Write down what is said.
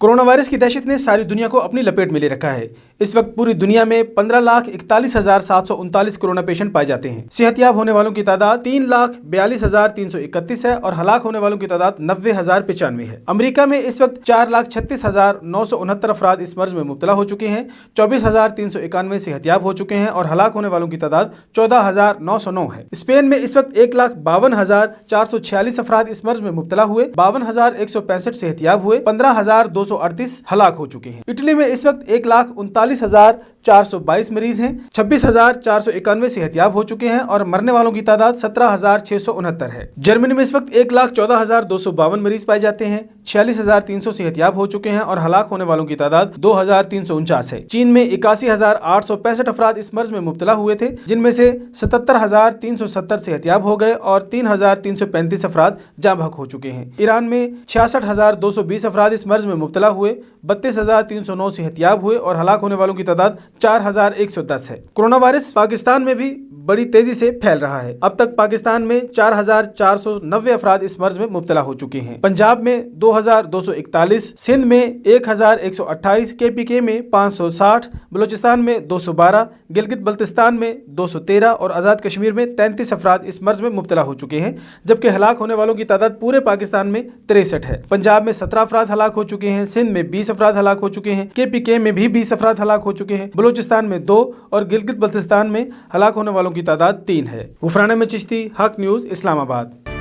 Corona virus की दहशत ने सारी दुनिया को अपनी लपेट में ले रखा है। इस वक्त पूरी दुनिया में 15,41,739 कोरोना पेशेंट पाए जाते हैं। सेहतयाब होने वालों की तादाद 3,42,331 है और हलाक होने वालों की तादाद 90,095 है। अमेरिका में इस वक्त 4,36,969 अफराद इस मर्ज में मुब्तला हो चुके हैं। 24,391 सेहतयाब हो चुके हैं और हलाक होने वालों की तादाद 14,909 है। स्पेन में इस वक्त 1,52,446 अफराद इस मर्ज में मुब्तला हुए, 52,165 सेहतयाब हुए, 15,238 हलाक हो चुके हैं। इटली में इस वक्त 1,39,422 मरीज हैं, 26,491 सेहतयाब हो चुके हैं और मरने वालों की तादाद 17,669 है। जर्मनी में इस वक्त 1,14,252 मरीज पाए जाते हैं, 46,300 सेहतयाब हो चुके हैं और हलाक होने वालों की तादाद 2,349 है। चीन में 81,865 अफराद इस मर्ज में मुब्तला हुए थे, जिनमें से 77,370 सेहतयाब हो गए और 3,335 अफराद जाँ बहक हो चुके हैं। ईरान में 66,220 अफराद इस मर्ज में मुब्तला हुए, 32,309 सेहतयाब हुए और हलाक होने वालों की तादाद 4,110 है। कोरोना वायरस पाकिस्तान में भी बड़ी तेजी से फैल रहा है। अब तक पाकिस्तान में 4,490 अफराद इस मर्ज में मुब्तला हो चुके हैं। पंजाब में 2,241, सिंध में 1,128, KPK में 560, बलूचिस्तान में 212, गिलगित बल्तिस्तान में 213 और आज़ाद कश्मीर में 33 अफराद इस मर्ज में मुब्तला हो चुके हैं, जबकि हलाक होने वालों की तादाद पूरे पाकिस्तान में 63 है। पंजाब में 17 अफराद हलाक हो चुके हैं, सिंध में 20 अफराद हलाक हो चुके हैं, KPK में भी 20 अफराद हलाक हो चुके हैं, बलूचिस्तान में 2 और गिलगित बल्तिस्तान में हलाक होने वालों की तादाद 3 है। गुफराना में चिश्ती, हक न्यूज़, इस्लामाबाद।